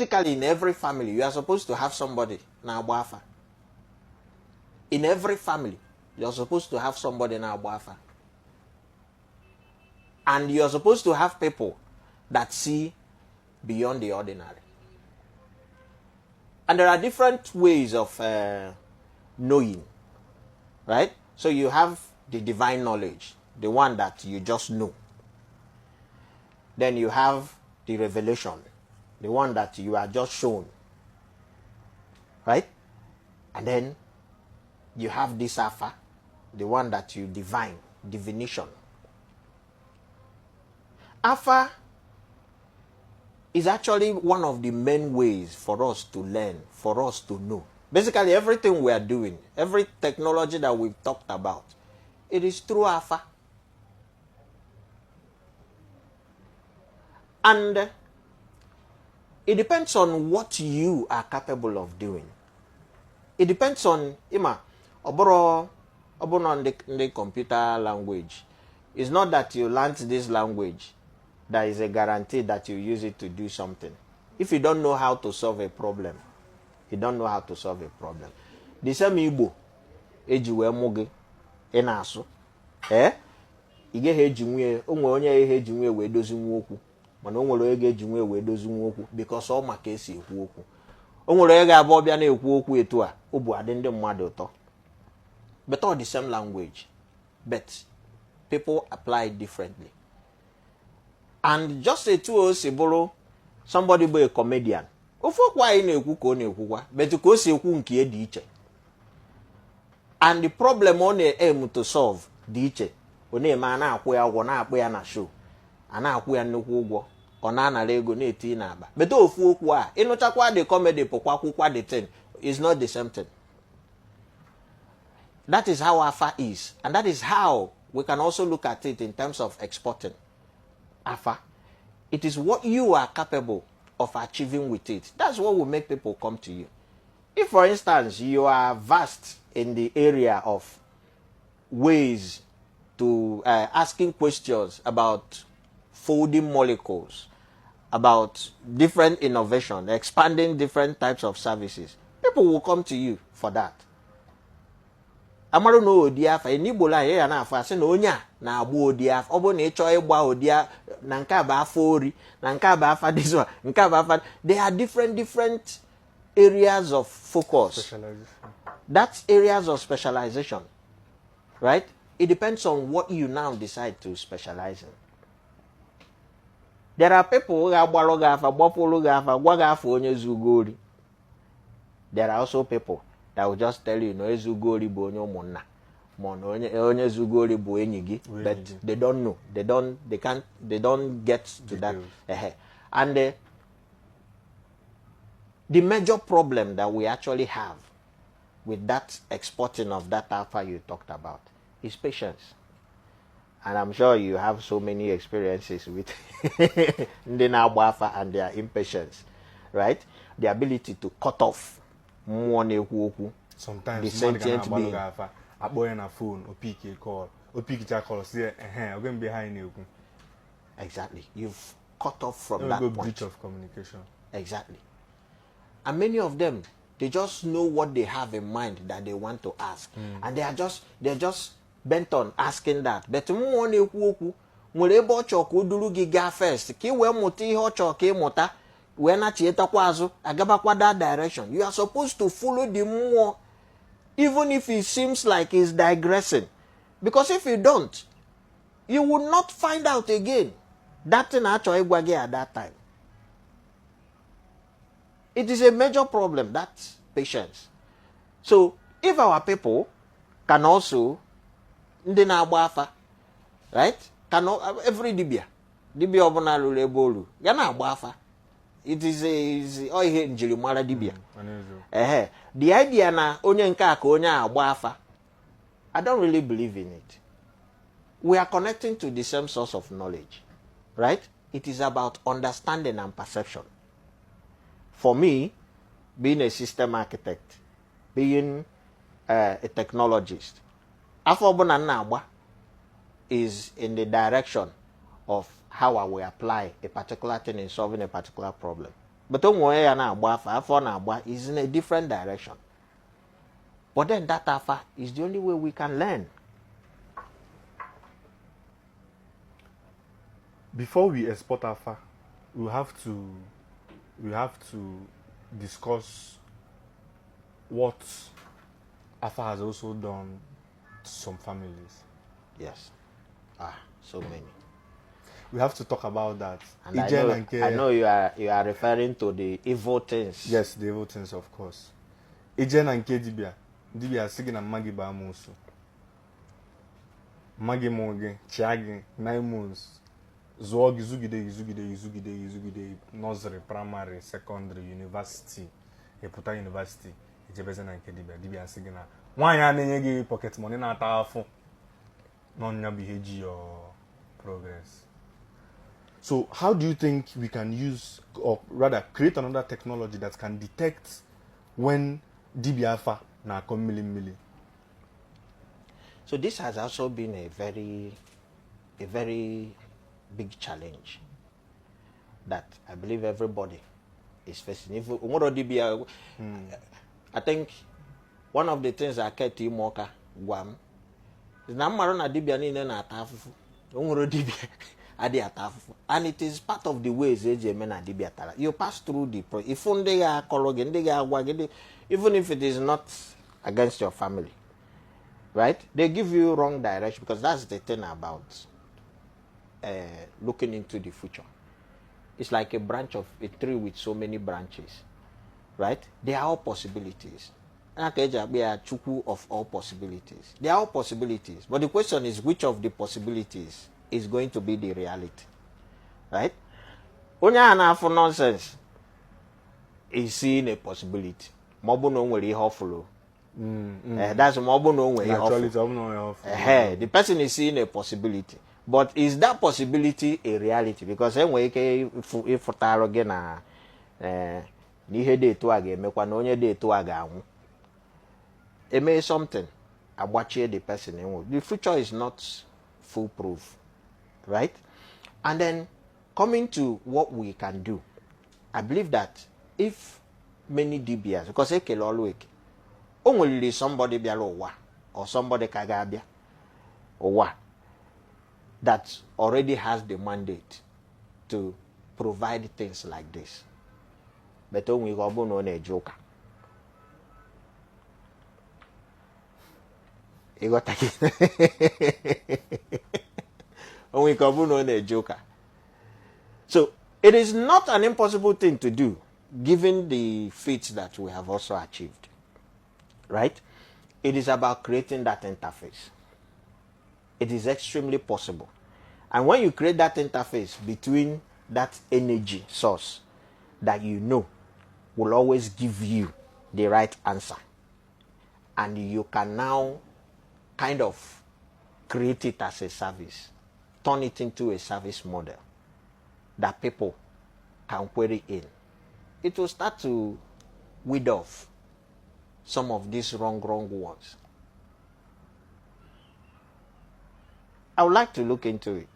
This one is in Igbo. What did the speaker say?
Basically, in every family, you are supposed to have somebody na agbafa. In every family, you are supposed to have somebody na agbafa. And you are supposed to have people that see beyond the ordinary. And there are different ways of knowing, right? So you have the divine knowledge, the one that you just know. Then you have the revelation, the one that you are just shown, right? And then you have this alpha, the one that you divine, divination. Alpha is actually one of the main ways for us to learn, for us to know. Basically, everything we are doing, every technology that we've talked about, it is through alpha. And it depends on what you are capable of doing. It depends on, on the computer language. It's not that you learned this language that is a guarantee that you use it to do something. If you don't know how to solve a problem, you don't know how to solve a problem. The same Igbo, ejiwe moge, enaso, ige hejinwe, onye hejinwe we dozi nwoku, mana onwere ege hejinwe we dozi nwoku because all maka esi ekwu okwu. Onwere ege abo bia na ekwu okwu etu a, obu ade ndi mmadu uto. But all the same language, but people apply it differently. And just a two sibolo, somebody be a comedian. Ofokwa ine ekwu ko na ekwukwa, but ko si ekwu nke di iche. And the problem on aim to solve di iche. One ma na akwu ya agwo na akpu ya na show. Ana akwu ya nnukwu ụgwọ, ọ na-anara ego na-eti na aba. But ofu okwu a, ịnụchakwa the comedy pokwa akwụkwa the thing is not the same thing. That is how alpha is, and that is how we can also look at it in terms of exporting. Alpha, it is what you are capable of achieving with it. That's what will make people come to you. If, for instance, you are vast in the area of ways to asking questions about folding molecules, about different innovation, expanding different types of services, people will come to you for that. Amaru no odiafa enibola ya na afa se na onya na agba odiafa obo na icho igba odia na nke ba afa ori na nke ba afa this one nke ba afa. There are different areas of focus, that's areas of specialization, right? It depends on what you now decide to specialize in. There are people who agbalo gafa gbopolo gafa gwa gafa onye zugori. There are also people that will just tell you, no, ezugori bu onye umunna, mon onye zugori bu enyi gi, but they don't know, they don't get to details. That. And the major problem that we actually have with that exporting of that alpha you talked about is patience. And I'm sure you have so many experiences with the alpha and their impatience, right? The ability to cut off. Sometimes the sentient being. A boy on a phone or pick a call or pick a call, say, I'm going behind you. Exactly. You've cut off from that point. Breach of communication. Exactly. And many of them, they just know what they have in mind that they want to ask. And they're just bent on asking that. But first, when that direction, you are supposed to follow the more, even if it seems like it's digressing. Because if you don't, you will not find out again that thing actually at that time. It is a major problem, that's patience. So if our people can also, right? Every dibia obona lulebolu, yana agbafa. It is a njirimara dibia. The idea na onye nke aka onye agba afa, I don't really believe in it. We are connecting to the same source of knowledge, right? It is about understanding and perception. For me, being a system architect, being a technologist, afobona na agba is in the direction of how I will apply a particular thing in solving a particular problem. But onwe ya na-agba afọ na-agba is in a different direction. But then that afa is the only way we can learn. Before we export afa, we have to discuss what afa has also done to some families. Yes. So many. We have to talk about that. And I know you are referring to the evil things. Yes, the evil things, of course. Ejen and dibia sigi na magi ba amusu. Magi moge, chiagi, 9 months. Zogi zugide, nursery, primary, secondary, university. Eputa university. Ejebeze na dibia sigi na. Wanya nenye gi pocket money na ata afu. Non behavior your progress. So how do you think we can use, or rather create another technology that can detect when DBAFA na come milli? So this has also been a very big challenge that I believe everybody is facing. If DBA, I think one of the things I kept in Moka Guam is na DBA ni na atafufu. DBA. And it is part of the ways you pass through the even if it is not against your family, right? They give you wrong direction, because that's the thing about looking into the future. It's like a branch of a tree with so many branches, right? They are all possibilities. Of all possibilities. They are all possibilities. But the question is, which of the possibilities is going to be the reality, right? Onye ana for nonsense is seeing a possibility. Mobu no nwere ihe ofulu. That's mobu no nwere ihe ofulu. The person is seeing a possibility, but is that possibility a reality? Because enwe ike ifutaro gị na n'ihe dị etu a ga-emekwa na onye dị etu a ga-anwụ. Eme something agbachie the person enwe. The future is not foolproof. Right? And then coming to what we can do, I believe that if many DBS, because only somebody or somebody kagabia or that already has the mandate to provide things like this. But only go a joker. You got only Kabuno a joker. So it is not an impossible thing to do, given the feats that we have also achieved. Right? It is about creating that interface. It is extremely possible. And when you create that interface between that energy source that you know will always give you the right answer, and you can now kind of create it as a service, turn it into a service model that people can query in, it will start to weed off some of these wrong ones. I would like to look into it.